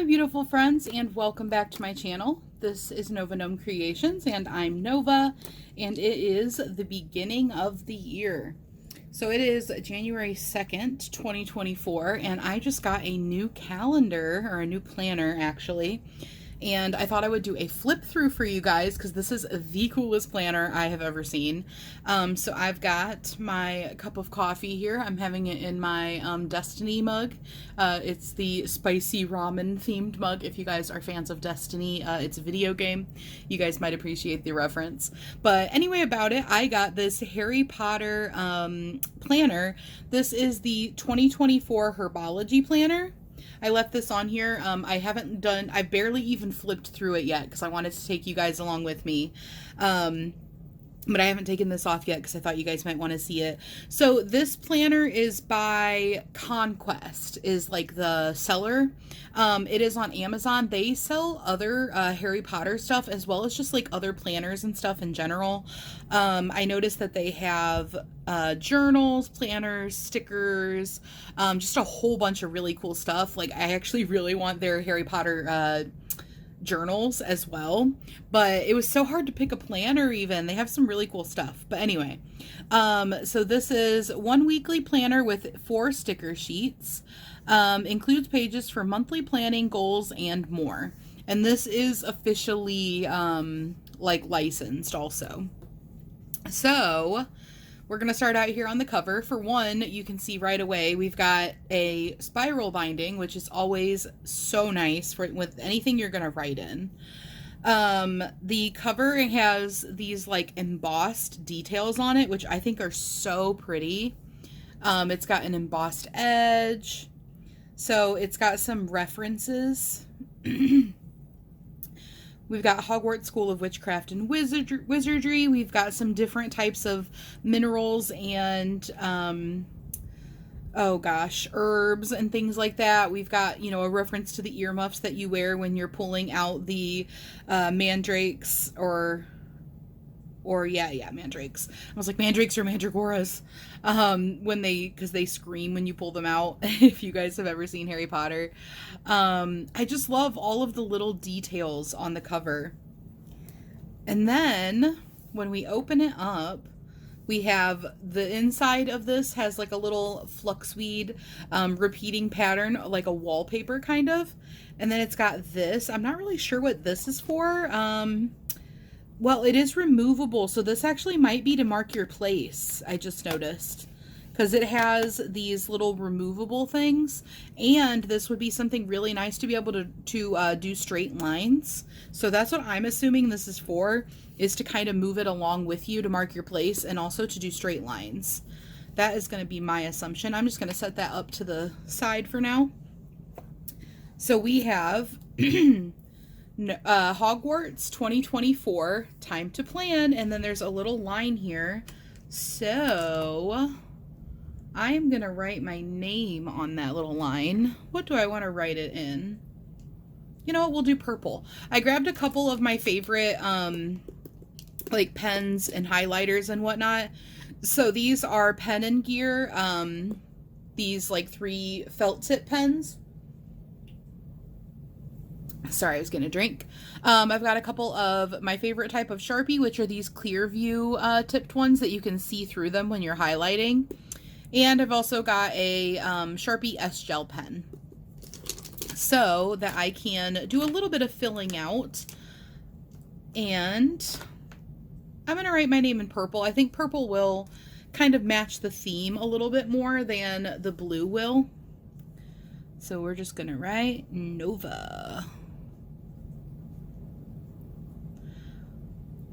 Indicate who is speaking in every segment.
Speaker 1: my beautiful friends, and welcome back to my channel. This is Nova Gnome Creations, and I'm Nova, and it is the beginning of the year. So it is January 2nd, 2024, and I just got a new calendar, or a new planner actually, and I thought I would do a flip through for you guys because this is the coolest planner I have ever seen. So I've got my cup of coffee here. I'm having it in my Destiny mug. It's the spicy ramen themed mug. If you guys are fans of Destiny, it's a video game. You guys might appreciate the reference. But anyway, about it, I got this Harry Potter planner. This is the 2024 Herbology planner. I left this on here. I barely even flipped through it yet because I wanted to take you guys along with me. But I haven't taken this off yet because I thought you guys might want to see it. So this planner is by Conquest, is like the seller. It is on Amazon. They sell other Harry Potter stuff as well as just like other planners and stuff in general. I noticed that they have journals, planners, stickers, just a whole bunch of really cool stuff. Like I actually really want their Harry Potter journals as well, but it was so hard to pick a planner even. They have some really cool stuff. But anyway, so this is one weekly planner with 4 sticker sheets, includes pages for monthly planning, goals, and more. And this is officially like licensed also. So we're going to start out here on the cover. For one, you can see right away we've got a spiral binding, which is always so nice with anything you're going to write in. The cover has these like embossed details on it, which I think are so pretty. It's got an embossed edge. So it's got some references. We've got Hogwarts School of Witchcraft and Wizardry. We've got some different types of minerals and, herbs and things like that. We've got, a reference to the earmuffs that you wear when you're pulling out the mandrakes mandrakes. I was like, mandrakes or mandragoras. Because they scream when you pull them out, if you guys have ever seen Harry Potter. I just love all of the little details on the cover. And then, when we open it up, we have the inside of this has like a little fluxweed repeating pattern, like a wallpaper kind of. And then it's got this. I'm not really sure what this is for. Well, it is removable, so this actually might be to mark your place, I just noticed. Because it has these little removable things, and this would be something really nice to be able to do straight lines. So that's what I'm assuming this is for, is to kind of move it along with you to mark your place, and also to do straight lines. That is going to be my assumption. I'm just going to set that up to the side for now. So we have... Hogwarts 2024, time to plan, and then there's a little line here. So I'm gonna write my name on that little line. What do I want to write it in? You know what, we'll do purple. I grabbed a couple of my favorite like pens and highlighters and whatnot. So these are Pen and Gear, these like 3 felt tip pens. Sorry, I was getting a drink. I've got a couple of my favorite type of Sharpie, which are these clear view tipped ones that you can see through them when you're highlighting. And I've also got a Sharpie S-Gel pen, so that I can do a little bit of filling out. And I'm going to write my name in purple. I think purple will kind of match the theme a little bit more than the blue will. So we're just going to write Nova.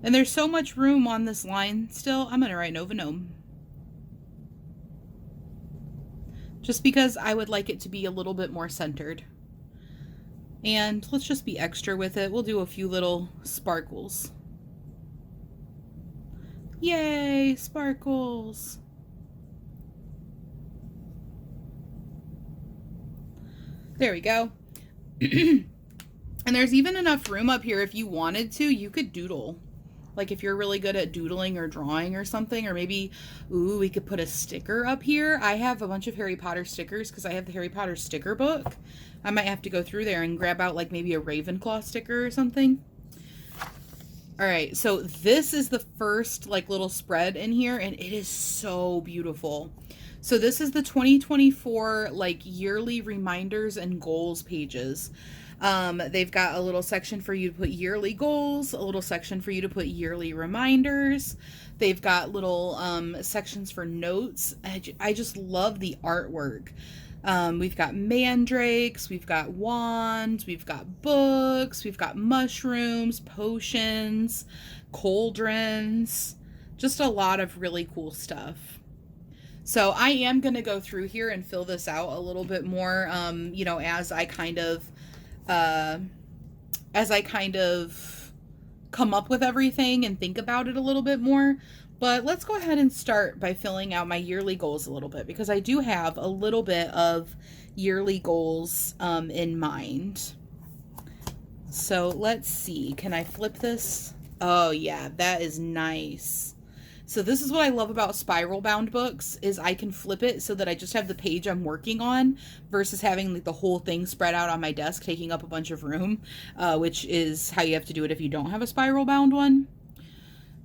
Speaker 1: And there's so much room on this line still. I'm going to write Nova Gnome. Just because I would like it to be a little bit more centered. And let's just be extra with it. We'll do a few little sparkles. Yay, sparkles. There we go. And there's even enough room up here if you wanted to, you could doodle. Like if you're really good at doodling or drawing or something, or maybe, ooh, we could put a sticker up here. I have a bunch of Harry Potter stickers because I have the Harry Potter sticker book. I might have to go through there and grab out like maybe a Ravenclaw sticker or something. All right, so this is the first like little spread in here, and it is so beautiful. So this is the 2024 like yearly reminders and goals pages. They've got a little section for you to put yearly goals, a little section for you to put yearly reminders. They've got little sections for notes. I just love the artwork. We've got mandrakes, we've got wands, we've got books, we've got mushrooms, potions, cauldrons, just a lot of really cool stuff. So I am going to go through here and fill this out a little bit more, you know, as I kind of come up with everything and think about it a little bit more. But let's go ahead and start by filling out my yearly goals a little bit, because I do have a little bit of yearly goals in mind. So let's see. Can I flip this? Oh yeah, that is nice. So this is what I love about spiral bound books, is I can flip it so that I just have the page I'm working on versus having like the whole thing spread out on my desk taking up a bunch of room, which is how you have to do it if you don't have a spiral bound one.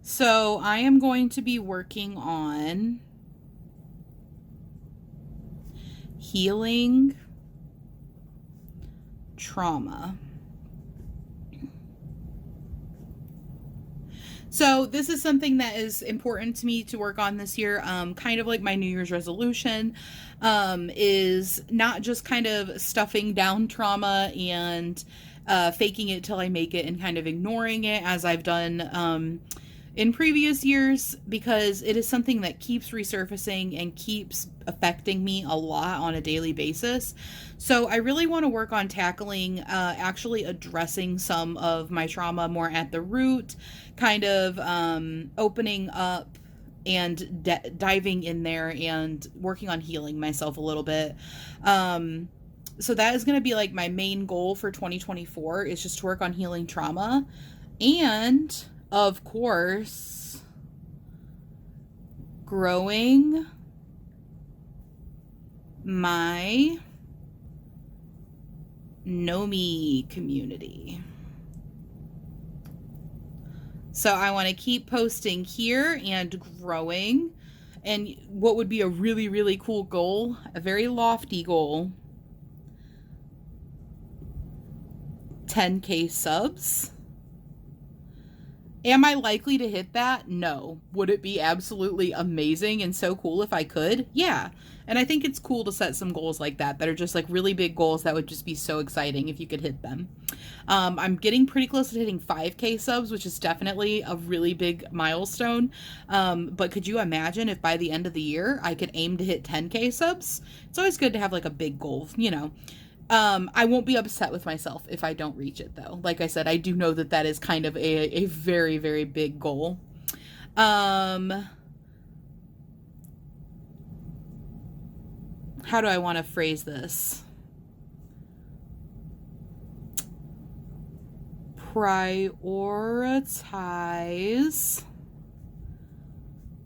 Speaker 1: So I am going to be working on healing trauma. So this is something that is important to me to work on this year, kind of like my New Year's resolution, is not just kind of stuffing down trauma and faking it till I make it and kind of ignoring it as I've done in previous years, because it is something that keeps resurfacing and keeps affecting me a lot on a daily basis. So I really want to work on tackling, actually addressing some of my trauma more at the root, kind of opening up and diving in there and working on healing myself a little bit. So that is going to be like my main goal for 2024, is just to work on healing trauma. And of course, growing my Nomi community. So I want to keep posting here and growing. And what would be a really, really cool goal, a very lofty goal, 10K subs. Am I likely to hit that? No. Would it be absolutely amazing and so cool if I could? Yeah. And I think it's cool to set some goals like that are just like really big goals that would just be so exciting if you could hit them. I'm getting pretty close to hitting 5K subs, which is definitely a really big milestone. But could you imagine if by the end of the year I could aim to hit 10K subs? It's always good to have like a big goal, you know. I won't be upset with myself if I don't reach it, though. Like I said, I do know that that is kind of a very, very big goal. How do I want to phrase this? Prioritize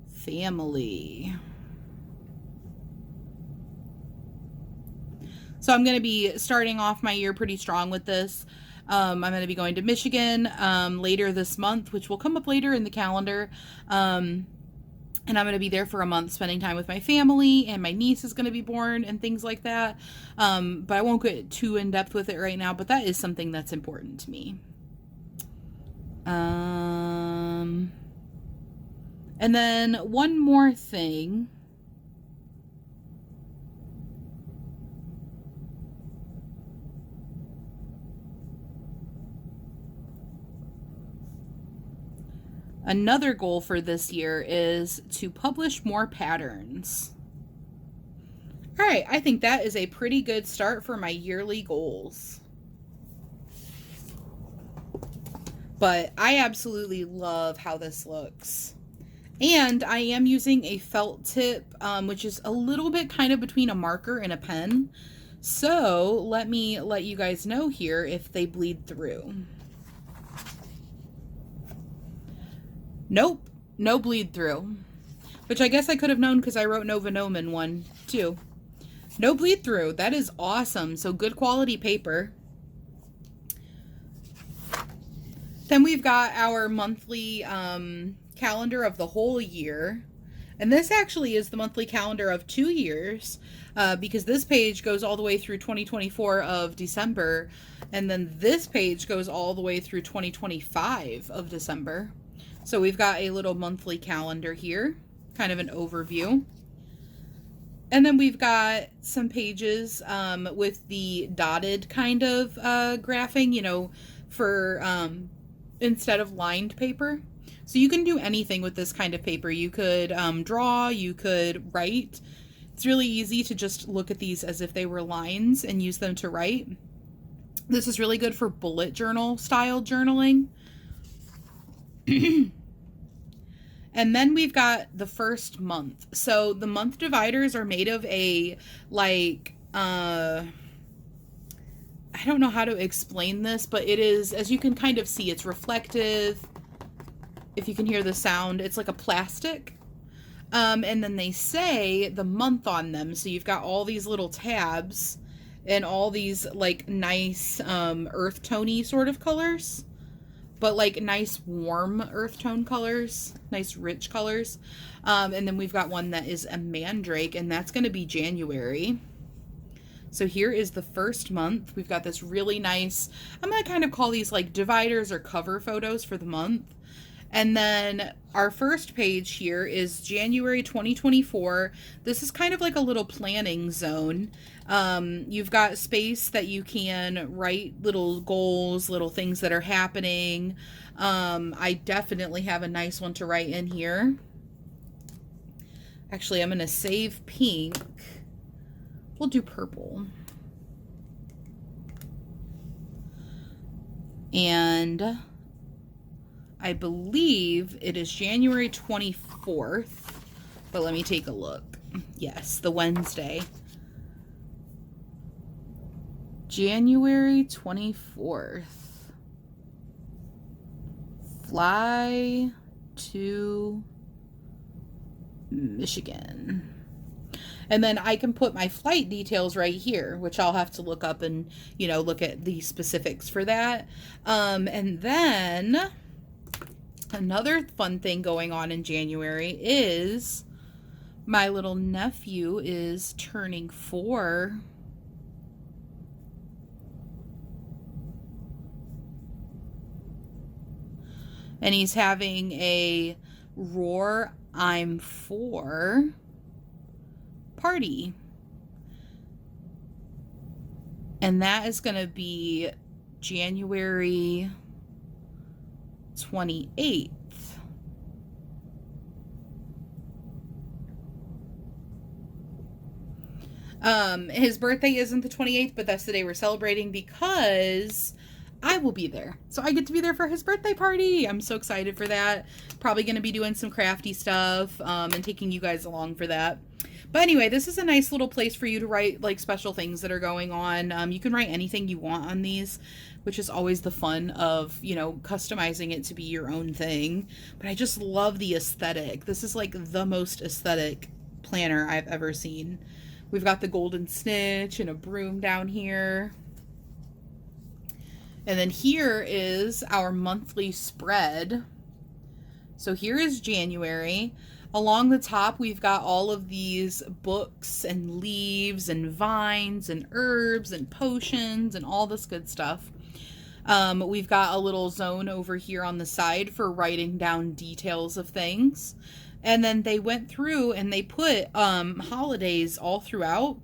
Speaker 1: family. So I'm going to be starting off my year pretty strong with this. I'm going to be going to Michigan later this month, which will come up later in the calendar. And I'm going to be there for a month spending time with my family, and my niece is going to be born and things like that. But I won't get too in depth with it right now, but that is something that's important to me. And then one more thing. Another goal for this year is to publish more patterns. All right, I think that is a pretty good start for my yearly goals. But I absolutely love how this looks. And I am using a felt tip, which is a little bit kind of between a marker and a pen. So let me let you guys know here if they bleed through. Nope, no bleed through. Which I guess I could have known because I wrote Nova Gnome in one too. No bleed through. That is awesome. So good quality paper. Then we've got our monthly calendar of the whole year. And this actually is the monthly calendar of 2 years because this page goes all the way through 2024 of December. And then this page goes all the way through 2025 of December. So we've got a little monthly calendar here, kind of an overview. And then we've got some pages with the dotted kind of graphing, you know, for instead of lined paper. So you can do anything with this kind of paper. You could draw, you could write. It's really easy to just look at these as if they were lines and use them to write. This is really good for bullet journal style journaling. And then we've got the first month. So the month dividers are made of a, like, I don't know how to explain this, but it is, as you can kind of see, it's reflective. If you can hear the sound, it's like a plastic. And then they say the month on them. So you've got all these little tabs and all these, like, nice earth tone-y sort of colors. But like nice warm earth tone colors, nice rich colors. And then we've got one that is a mandrake, and that's going to be January. So here is the first month. We've got this really nice, I'm going to kind of call these like dividers or cover photos for the month. And then our first page here is January 2024. This is kind of like a little planning zone. You've got space that you can write little goals, little things that are happening. I definitely have a nice one to write in here. Actually, I'm going to save pink. We'll do purple. And I believe it is January 24th, but let me take a look. Yes, the Wednesday. January 24th. Fly to Michigan. And then I can put my flight details right here, which I'll have to look up and, you know, look at the specifics for that. And then another fun thing going on in January is my little nephew is turning 4. And he's having a Roar I'm 4 party. And that is going to be January 28th. His birthday isn't the 28th, but that's the day we're celebrating because I will be there. So I get to be there for his birthday party. I'm so excited for that. Probably going to be doing some crafty stuff and taking you guys along for that. But anyway, this is a nice little place for you to write like special things that are going on. You can write anything you want on these, which is always the fun of, you know, customizing it to be your own thing. But I just love the aesthetic. This is like the most aesthetic planner I've ever seen. We've got the golden snitch and a broom down here. And then here is our monthly spread. So here is January. Along the top, we've got all of these books and leaves and vines and herbs and potions and all this good stuff. We've got a little zone over here on the side for writing down details of things. And then they went through and they put holidays all throughout.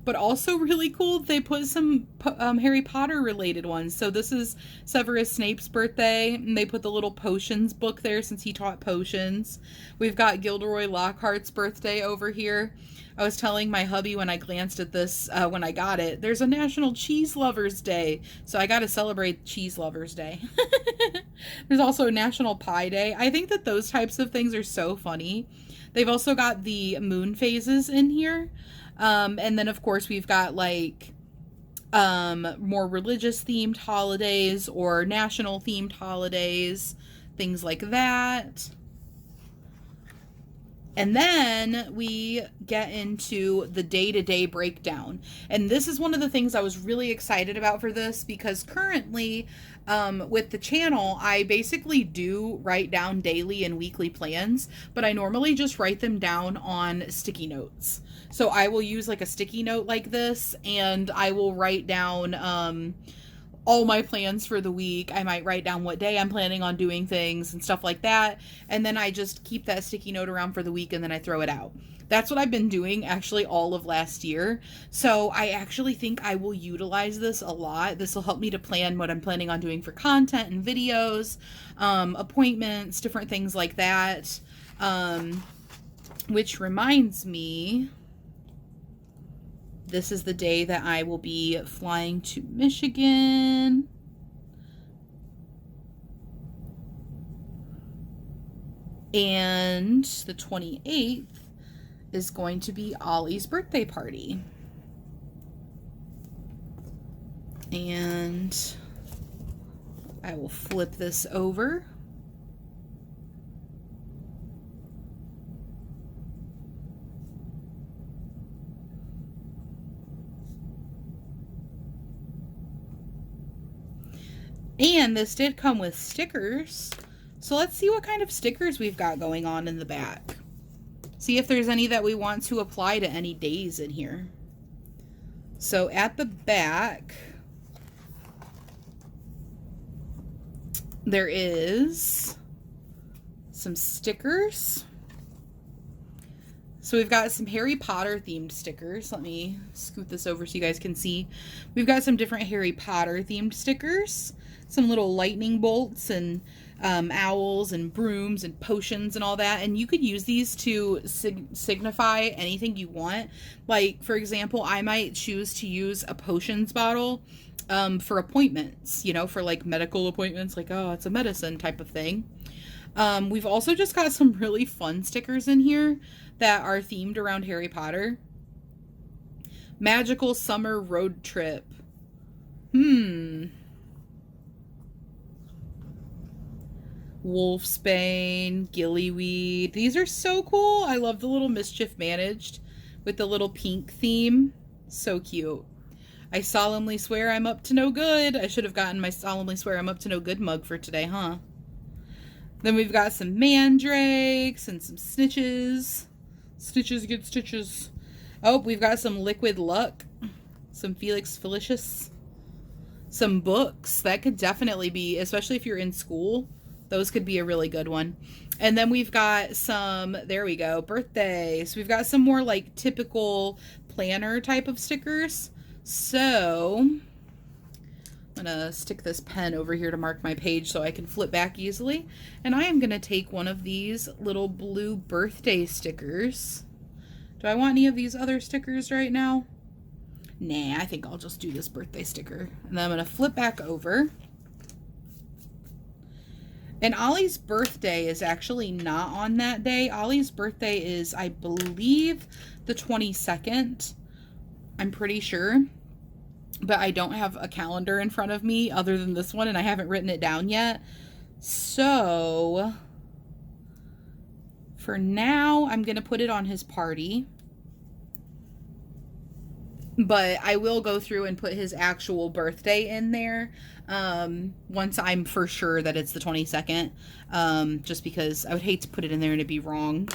Speaker 1: But also really cool, they put some Harry Potter related ones. So this is Severus Snape's birthday, and they put the little potions book there since he taught potions. We've got Gilderoy Lockhart's birthday over here. I was telling my hubby when I glanced at this, when I got it, there's a National Cheese Lovers Day. So I got to celebrate Cheese Lovers Day. There's also National Pie Day. I think that those types of things are so funny. They've also got the moon phases in here. And then, of course, we've got, like, more religious-themed holidays or national-themed holidays, things like that. And then we get into the day-to-day breakdown. And this is one of the things I was really excited about for this, because currently with the channel, I basically do write down daily and weekly plans, but I normally just write them down on sticky notes. So I will use like a sticky note like this, and I will write down all my plans for the week. I might write down what day I'm planning on doing things and stuff like that. And then I just keep that sticky note around for the week, and then I throw it out. That's what I've been doing actually all of last year. So I actually think I will utilize this a lot. This will help me to plan what I'm planning on doing for content and videos, appointments, different things like that. Which reminds me, this is the day that I will be flying to Michigan. And the 28th is going to be Ollie's birthday party. And I will flip this over. And this did come with stickers. So let's see what kind of stickers we've got going on in the back. See if there's any that we want to apply to any days in here. So at the back, there is some stickers. So we've got some Harry Potter themed stickers. Let me scoot this over so you guys can see. We've got some different Harry Potter themed stickers. Some little lightning bolts and owls and brooms and potions and all that. And you could use these to signify anything you want. Like, for example, I might choose to use a potions bottle for appointments, you know, for like medical appointments, like, oh, it's a medicine type of thing. We've also just got some really fun stickers in here that are themed around Harry Potter. Magical summer road trip. Wolfsbane, gillyweed. These are so cool. I love the little mischief managed with the little pink theme. So cute. I solemnly swear I'm up to no good. I should have gotten my solemnly swear I'm up to no good mug for today, huh? Then we've got some mandrakes and some snitches. Stitches get stitches. Oh, we've got some liquid luck. Some Felix Felicius. Some books. That could definitely be, especially if you're in school, those could be a really good one. And then we've got some, there we go, birthday. So we've got some more like typical planner type of stickers. So I'm gonna stick this pen over here to mark my page so I can flip back easily. And I am gonna take one of these little blue birthday stickers. Do I want any of these other stickers right now? Nah, I think I'll just do this birthday sticker. And then I'm gonna flip back over. And Ollie's birthday is actually not on that day. Ollie's birthday is, I believe, the 22nd. I'm pretty sure. But I don't have a calendar in front of me other than this one, and I haven't written it down yet. So for now, I'm going to put it on his party. But I will go through and put his actual birthday in there once I'm for sure that it's the 22nd. Just because I would hate to put it in there and it'd be wrong.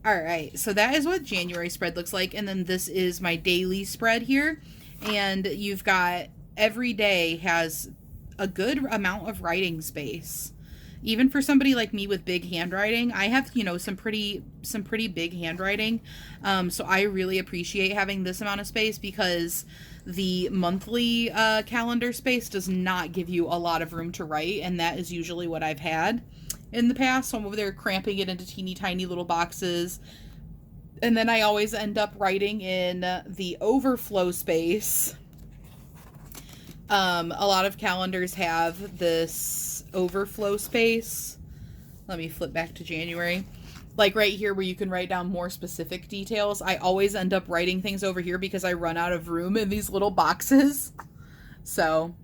Speaker 1: Alright, so that is what January spread looks like. And then this is my daily spread here. And you've got, every day has a good amount of writing space. Even for somebody like me with big handwriting, I have, you know, some pretty big handwriting. So I really appreciate having this amount of space, because the monthly calendar space does not give you a lot of room to write. And that is usually what I've had in the past. So I'm over there cramping it into teeny tiny little boxes. And then I always end up writing in the overflow space. A lot of calendars have this overflow space. Let me flip back to January. Like right here where you can write down more specific details. I always end up writing things over here because I run out of room in these little boxes. So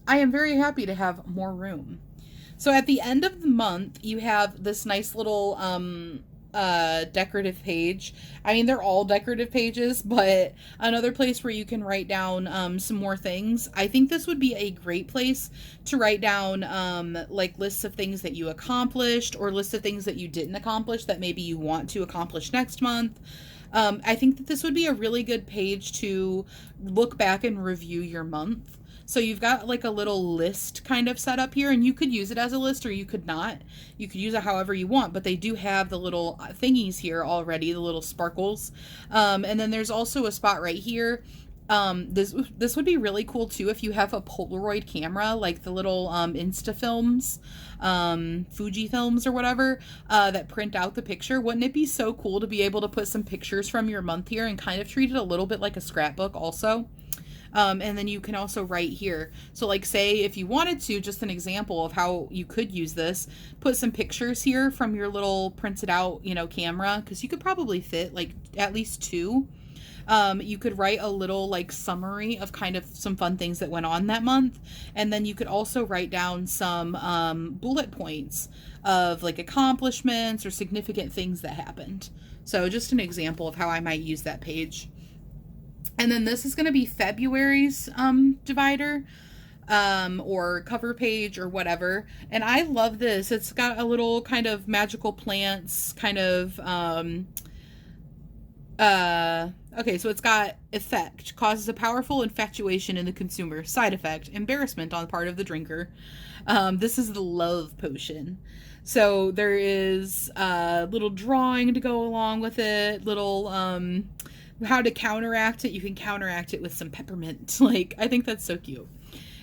Speaker 1: I am very happy to have more room. So at the end of the month, you have this nice little decorative page. I mean, they're all decorative pages, but another place where you can write down some more things. I think this would be a great place to write down like lists of things that you accomplished, or lists of things that you didn't accomplish that maybe you want to accomplish next month. I think that this would be a really good page to look back and review your month. So you've got like a little list kind of set up here, and you could use it as a list or you could not. You could use it however you want, but they do have the little thingies here already, the little sparkles. And then there's also a spot right here. This would be really cool too if you have a Polaroid camera, like the little Insta films, Fuji films or whatever, that print out the picture. Wouldn't it be so cool to be able to put some pictures from your month here and kind of treat it a little bit like a scrapbook also? And then you can also write here. So like say if you wanted to, just an example of how you could use this, put some pictures here from your little printed out, you know, camera, because you could probably fit like at least 2. You could write a little like summary of kind of some fun things that went on that month. And then you could also write down some bullet points of like accomplishments or significant things that happened. So just an example of how I might use that page. And then this is going to be February's divider or cover page or whatever. And I love this. It's got a little kind of magical plants kind of okay, so it's got effect, causes a powerful infatuation in the consumer. Side effect, embarrassment on the part of the drinker. This is the love potion. So there is a little drawing to go along with it, little how to counteract it. You can counteract it with some peppermint. Like, I think that's so cute.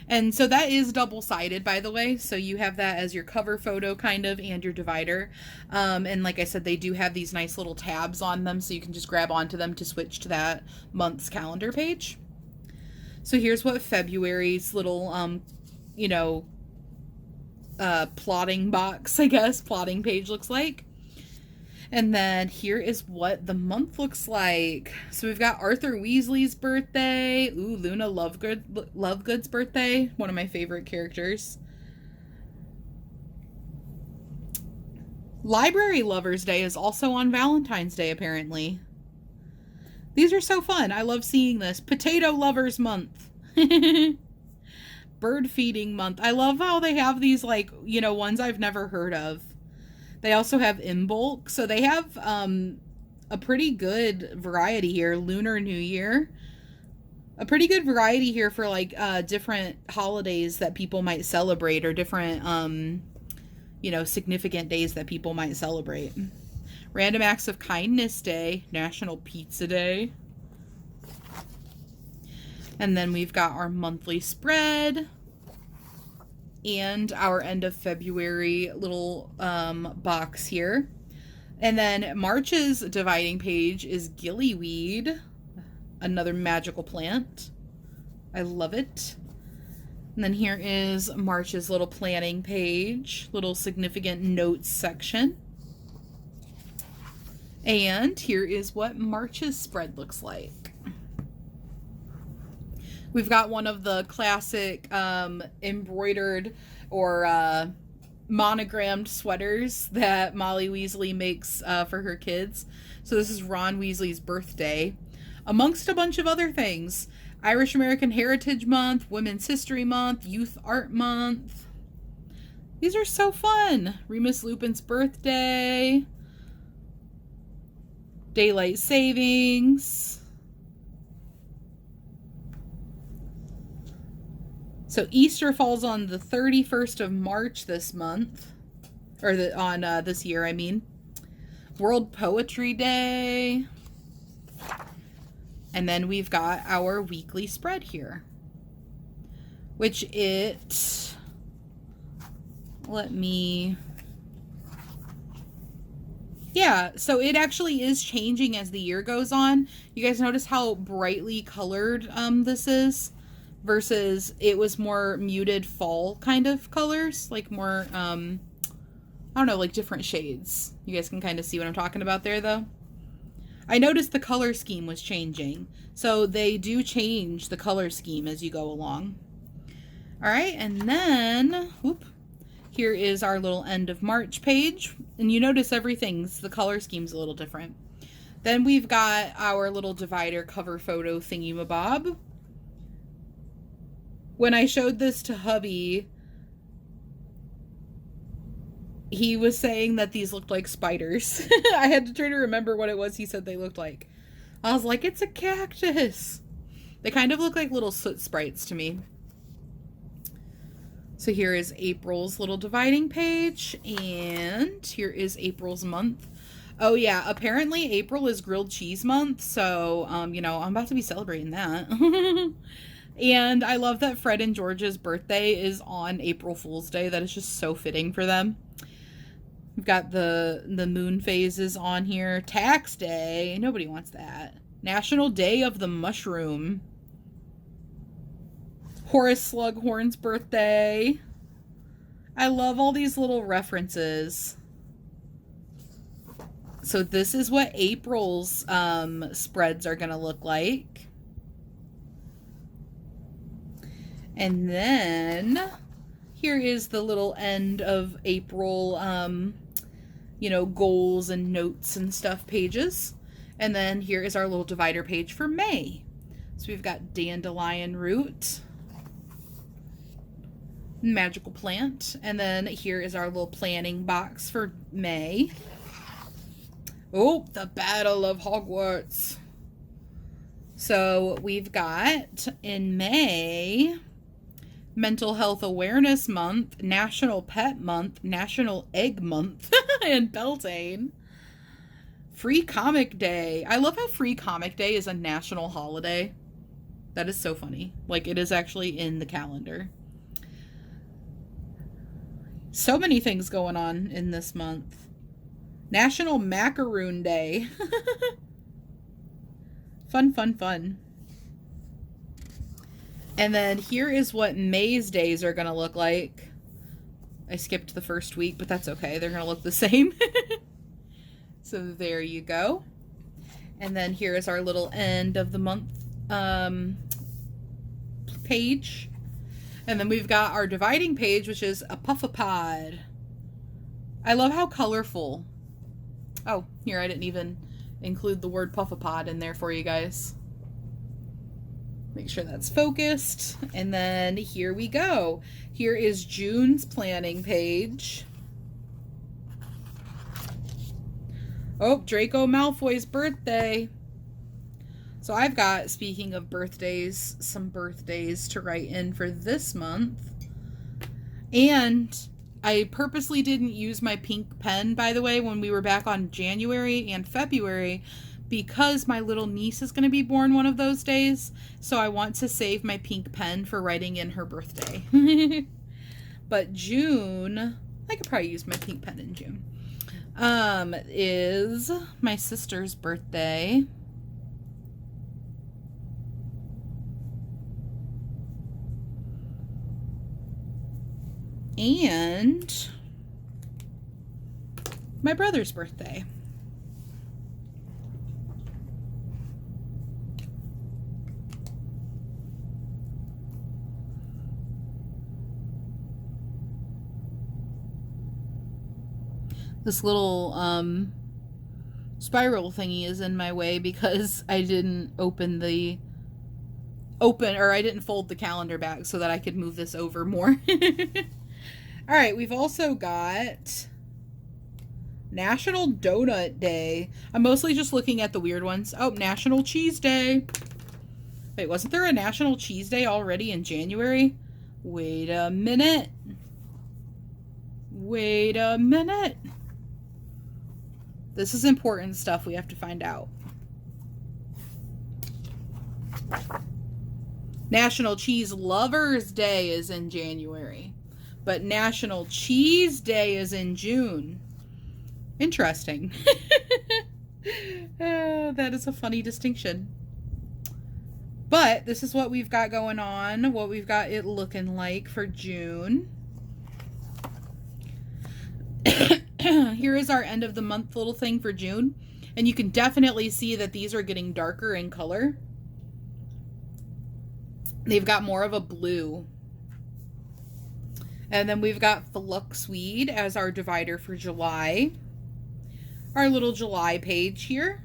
Speaker 1: And so that is double-sided, by the way. So you have that as your cover photo kind of and your divider. And like I said, they do have these nice little tabs on them, so you can just grab onto them to switch to that month's calendar page. So here's what February's little, you know, plotting box, I guess, plotting page looks like. And then here is what the month looks like. So we've got Arthur Weasley's birthday. Ooh, Luna Lovegood's birthday. One of my favorite characters. Library Lovers Day is also on Valentine's Day, apparently. These are so fun. I love seeing this. Potato Lovers Month. Bird Feeding Month. I love how they have these, like, you know, ones I've never heard of. They also have in bulk, so they have a pretty good variety here. Lunar New Year. A pretty good variety here for like different holidays that people might celebrate, or different, you know, significant days that people might celebrate. Random Acts of Kindness Day, National Pizza Day. And then we've got our monthly spread. And our end of February little box here. And then March's dividing page is gillyweed, another magical plant. I love it. And then here is March's little planning page, little significant notes section. And here is what March's spread looks like. We've got one of the classic embroidered or monogrammed sweaters that Molly Weasley makes for her kids. So this is Ron Weasley's birthday, amongst a bunch of other things. Irish American Heritage Month, Women's History Month, Youth Art Month. These are so fun. Remus Lupin's birthday, Daylight Savings. So Easter falls on the 31st of March this month, or this year, I mean. World Poetry Day. And then we've got our weekly spread here, which yeah, so it actually is changing as the year goes on. You guys notice how brightly colored this is? Versus it was more muted fall kind of colors, like more, I don't know, like different shades. You guys can kind of see what I'm talking about there, though. I noticed the color scheme was changing. So they do change the color scheme as you go along. All right, and then, here is our little end of March page. And you notice the color scheme's a little different. Then we've got our little divider cover photo thingy-mabob. When I showed this to hubby, he was saying that these looked like spiders. I had to try to remember what it was he said they looked like. I was like, it's a cactus. They kind of look like little soot sprites to me. So here is April's little dividing page, and here is April's month. Oh yeah, apparently April is grilled cheese month, so, you know, I'm about to be celebrating that. And I love that Fred and George's birthday is on April Fool's Day. That is just so fitting for them. We've got the moon phases on here. Tax Day. Nobody wants that. National Day of the Mushroom. Horace Slughorn's birthday. I love all these little references. So this is what April's spreads are going to look like. And then here is the little end of April, you know, goals and notes and stuff pages. And then here is our little divider page for May. So we've got dandelion root, magical plant, and then here is our little planning box for May. Oh, the Battle of Hogwarts. So we've got in May, Mental Health Awareness Month, National Pet Month, National Egg Month, and Beltane. Free Comic Day. I love how Free Comic Day is a national holiday. That is so funny. Like, it is actually in the calendar. So many things going on in this month. National Macaroon Day. Fun, fun, fun. And then here is what May's days are going to look like. I skipped the first week, but that's okay. They're going to look the same. So there you go. And then here is our little end of the month page. And then we've got our dividing page, which is a puffapod. I love how colorful. Oh, here, I didn't even include the word puffapod in there for you guys. Make sure that's focused. And then here we go. Here is June's planning page. Oh, Draco Malfoy's birthday. So I've got, speaking of birthdays, some birthdays to write in for this month. And I purposely didn't use my pink pen, by the way, when we were back on January and February, because my little niece is going to be born one of those days. So I want to save my pink pen for writing in her birthday. But June, I could probably use my pink pen in June, is my sister's birthday. And my brother's birthday. This little spiral thingy is in my way because I didn't I didn't fold the calendar back so that I could move this over more. All right, we've also got National Donut Day. I'm mostly just looking at the weird ones. Oh, National Cheese Day. Wait, wasn't there a National Cheese Day already in January? Wait a minute. Wait a minute. This is important stuff we have to find out. National Cheese Lovers Day is in January, but National Cheese Day is in June. Interesting. That is a funny distinction. But this is what we've got going on, what we've got it looking like for June. Here is our end of the month little thing for June. And you can definitely see that these are getting darker in color. They've got more of a blue. And then we've got Fluxweed as our divider for July. our little July page here.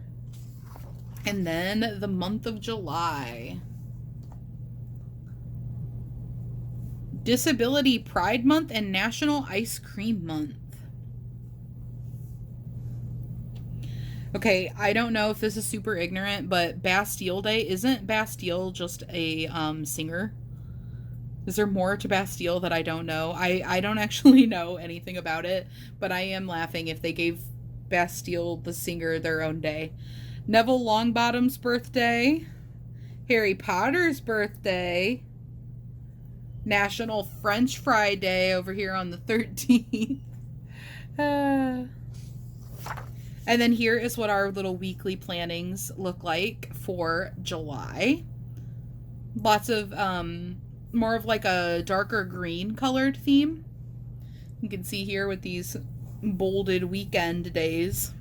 Speaker 1: And then the month of July. Disability Pride Month and National Ice Cream Month. Okay, I don't know if this is super ignorant, but Bastille Day, isn't Bastille just a singer? Is there more to Bastille that I don't know? I don't actually know anything about it, but I am laughing if they gave Bastille the singer their own day. Neville Longbottom's birthday. Harry Potter's birthday. National French Fry Day over here on the 13th. And then here is what our little weekly plannings look like for July. Lots of, more of like a darker green colored theme. You can see here with these bolded weekend days.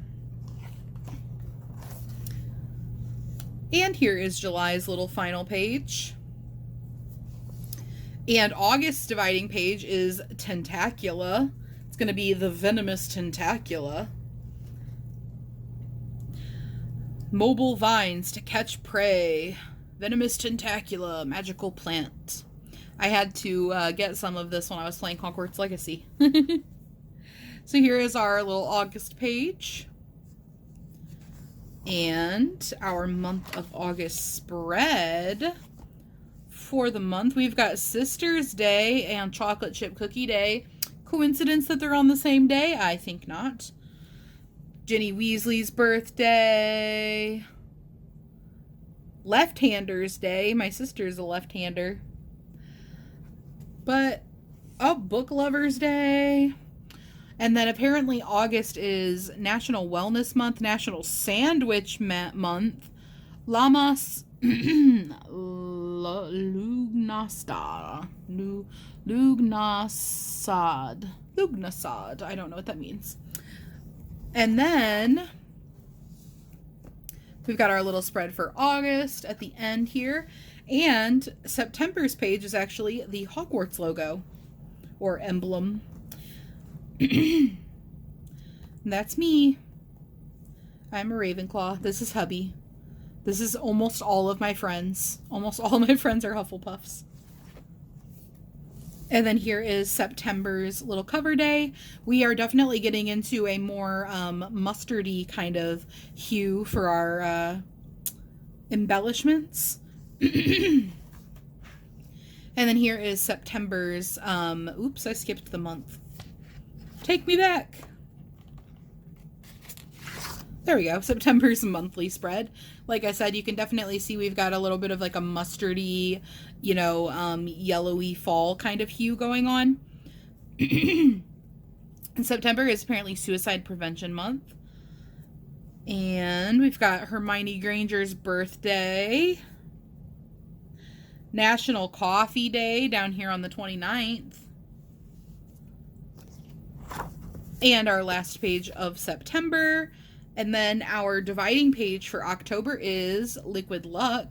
Speaker 1: And here is July's little final page. And August's dividing page is Tentacula. It's going to be the venomous Tentacula. Mobile vines to catch prey. Venomous Tentacula, magical plant. I had to get some of this when I was playing Conquest Legacy. So here is our little August page. And our month of August spread. For the month, we've got Sister's Day and Chocolate Chip Cookie Day. Coincidence that they're on the same day? I think not. Ginny Weasley's birthday. Left-Hander's Day. My sister's a left-hander. But, oh, Book Lover's Day. And then apparently August is National Wellness Month, National Sandwich Month, Lamas Lugnasad. I don't know what that means. And then we've got our little spread for August at the end here. And September's page is actually the Hogwarts logo or emblem. That's me. I'm a Ravenclaw. This is hubby. This is almost all of my friends. Almost all of my friends are Hufflepuffs. And then here is September's little cover day. We are definitely getting into a more mustardy kind of hue for our embellishments. And then here is September's, oops, I skipped the month. Take me back. There we go. September's monthly spread. Like I said, you can definitely see we've got a little bit of like a mustardy, you know, yellowy fall kind of hue going on. And September is apparently Suicide Prevention Month. And we've got Hermione Granger's birthday. National Coffee Day down here on the 29th. And our last page of September. And then our dividing page for October is Liquid Luck,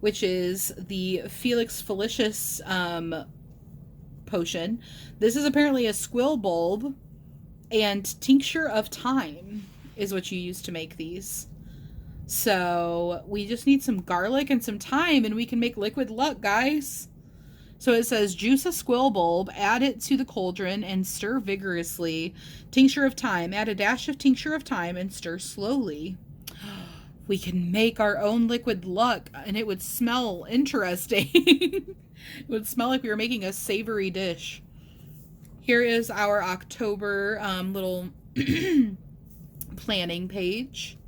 Speaker 1: which is the Felix Felicius potion. This is apparently a squill bulb, and Tincture of Time is what you use to make these. So we just need some garlic and some thyme, and we can make Liquid Luck, guys. So it says, juice a squill bulb, add it to the cauldron, and stir vigorously. Tincture of thyme. Add a dash of tincture of thyme and stir slowly. We can make our own Liquid Luck, and it would smell interesting. It would smell like we were making a savory dish. Here is our October little planning page.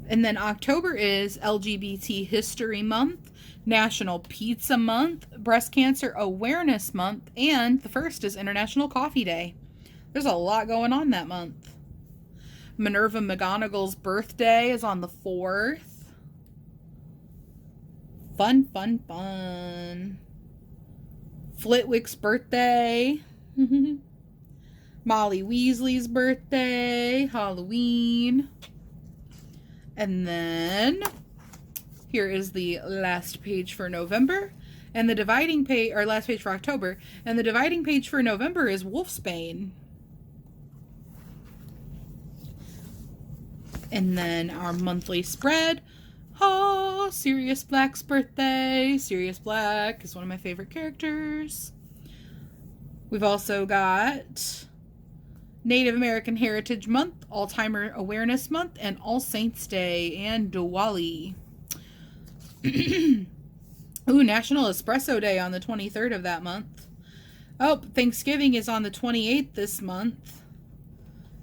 Speaker 1: And then October is LGBT History Month, National Pizza Month, Breast Cancer Awareness Month, and the first is International Coffee Day. There's a lot going on that month. Minerva McGonagall's birthday is on the 4th. Fun, fun, fun. Flitwick's birthday. Molly Weasley's birthday. Halloween. And then here is the last page for November. And the dividing page, or last page for October, and the dividing page for November is Wolfsbane. And then our monthly spread. Oh, Sirius Black's birthday. Sirius Black is one of my favorite characters. We've also got Native American Heritage Month, Alzheimer Awareness Month, and All Saints Day, and Diwali. Ooh, National Espresso Day on the 23rd of that month. Oh, Thanksgiving is on the 28th this month.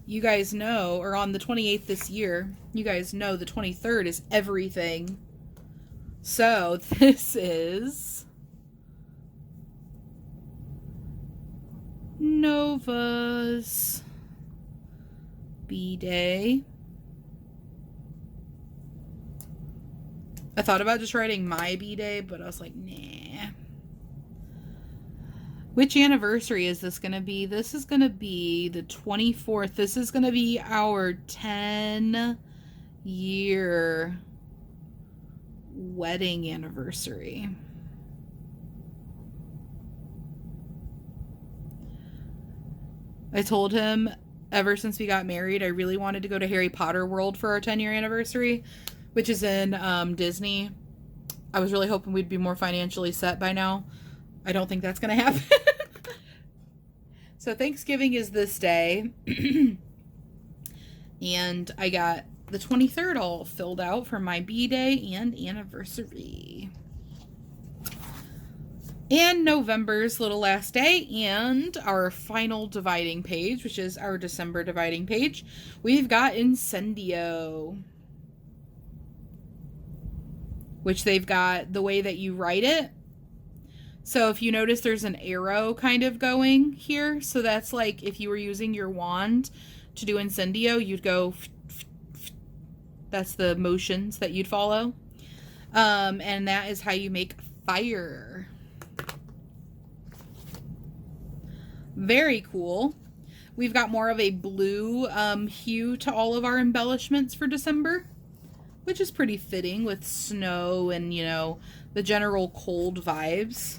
Speaker 1: You guys know, or on the 28th this year, you guys know the 23rd is everything. So this is Nova's B-Day. I thought about just writing my B-Day, but I was like, nah. Which anniversary is this going to be? This is going to be the 24th. This is going to be our 10-year wedding anniversary. I told him ever since we got married, I really wanted to go to Harry Potter World for our 10-year anniversary, which is in Disney. I was really hoping we'd be more financially set by now. I don't think that's going to happen. So Thanksgiving is this day. And I got the 23rd all filled out for my B-Day and anniversary. And November's little last day and our final dividing page, which is our December dividing page. We've got Incendio, which they've got the way that you write it. So if you notice, there's an arrow kind of going here. So that's like if you were using your wand to do Incendio, you'd go, that's the motions that you'd follow. And that is how you make fire. Very cool. We've got more of a blue hue to all of our embellishments for December, which is pretty fitting with snow and, you know, the general cold vibes.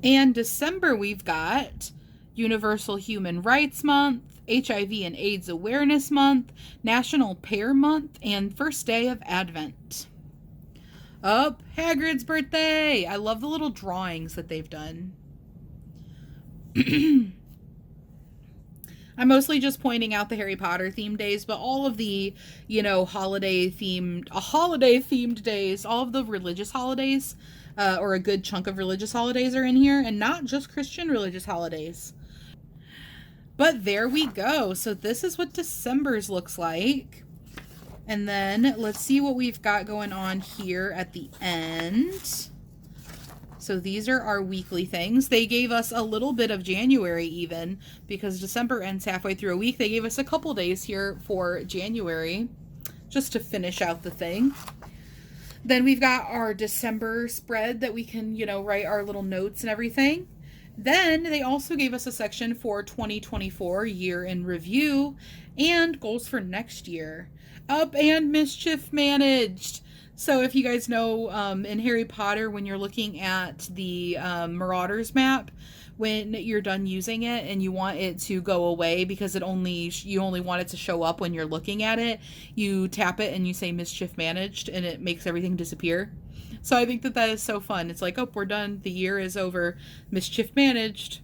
Speaker 1: And December, we've got Universal Human Rights Month, HIV and AIDS Awareness Month, National Pear Month, and First Day of Advent. Oh, Hagrid's birthday! I love the little drawings that they've done. I'm mostly just pointing out the Harry Potter themed days, but all of the, you know, holiday themed days, all of the religious holidays, or a good chunk of religious holidays are in here, and not just Christian religious holidays. But there we go. So this is what December's looks like. And then let's see what we've got going on here at the end. So these are our weekly things. They gave us a little bit of January even, because December ends halfway through a week. They gave us a couple days here for January just to finish out the thing. Then we've got our December spread that we can, you know, write our little notes and everything. Then they also gave us a section for 2024 year in review and goals for next year. Up and mischief managed. So if you guys know, in Harry Potter, when you're looking at the Marauders map, when you're done using it and you want it to go away because you only want it to show up when you're looking at it, you tap it and you say mischief managed and it makes everything disappear. So I think that is so fun. It's like, oh, we're done. The year is over. Mischief managed.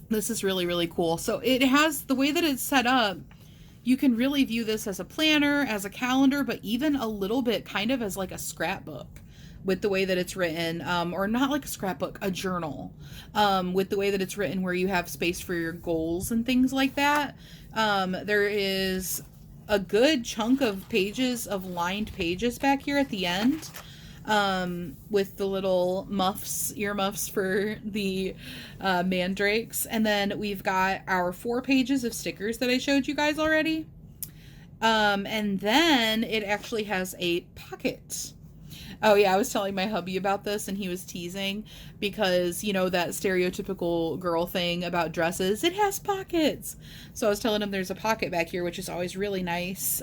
Speaker 1: This is really, really cool. So it has, the way that it's set up, you can really view this as a planner, as a calendar, but even a little bit kind of as like a scrapbook with the way that it's written, or not like a scrapbook, a journal, with the way that it's written where you have space for your goals and things like that. There is a good chunk of pages, of lined pages back here at the end, with the little earmuffs for the mandrakes. And then we've got our 4 pages of stickers that I showed you guys already. And then it actually has a pocket. Oh yeah, I was telling my hubby about this and he was teasing because, you know, that stereotypical girl thing about dresses, it has pockets. So I was telling him there's a pocket back here, which is always really nice.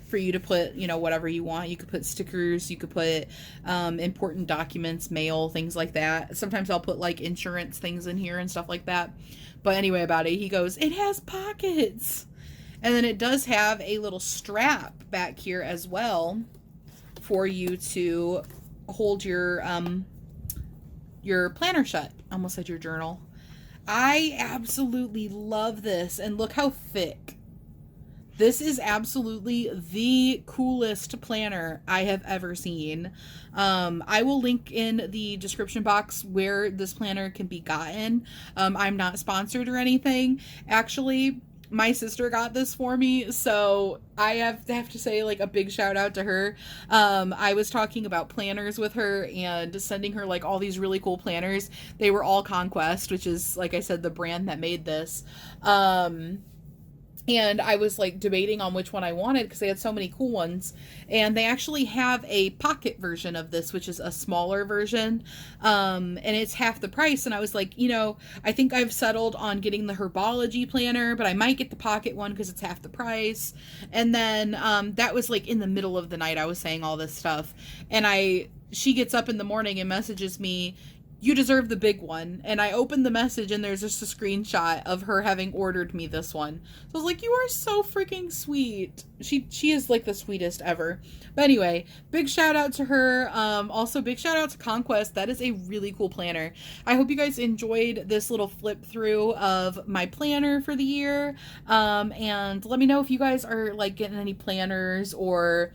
Speaker 1: for you to put, you know, whatever you want. You could put stickers, you could put important documents, mail, things like that. Sometimes I'll put like insurance things in here and stuff like that. But anyway, about it, he goes, it has pockets. And then it does have a little strap back here as well for you to hold your planner shut. I almost said your journal. I absolutely love this, and look how thick. This is absolutely the coolest planner I have ever seen. I will link in the description box where this planner can be gotten. I'm not sponsored or anything. Actually, my sister got this for me, so I have to say, like, a big shout out to her. I was talking about planners with her and sending her like all these really cool planners. They were all Conquest, which is, like I said, the brand that made this. And I was like debating on which one I wanted because they had so many cool ones. And they actually have a pocket version of this, which is a smaller version. And it's half the price. And I was like, you know, I think I've settled on getting the Herbology planner, but I might get the pocket one because it's half the price. And then that was like in the middle of the night I was saying all this stuff. And she gets up in the morning and messages me, you deserve the big one. And I opened the message and there's just a screenshot of her having ordered me this one. So I was like, you are so freaking sweet. She is like the sweetest ever. But anyway, big shout out to her. Also big shout out to Conquest. That is a really cool planner. I hope you guys enjoyed this little flip through of my planner for the year. And let me know if you guys are like getting any planners or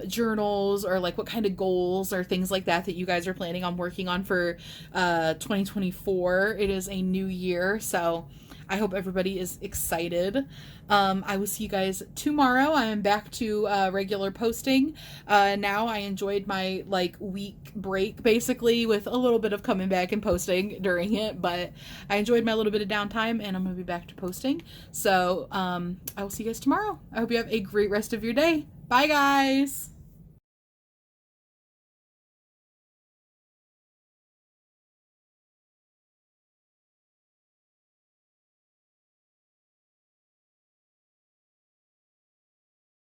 Speaker 1: journals, or like what kind of goals or things like that you guys are planning on working on for 2024. It is a new year, so I hope everybody is excited. I will see you guys tomorrow. I am back to regular posting. Now I enjoyed my like week break basically, with a little bit of coming back and posting during it, but I enjoyed my little bit of downtime and I'm gonna be back to posting. So I will see you guys tomorrow. I hope you have a great rest of your day. Bye guys.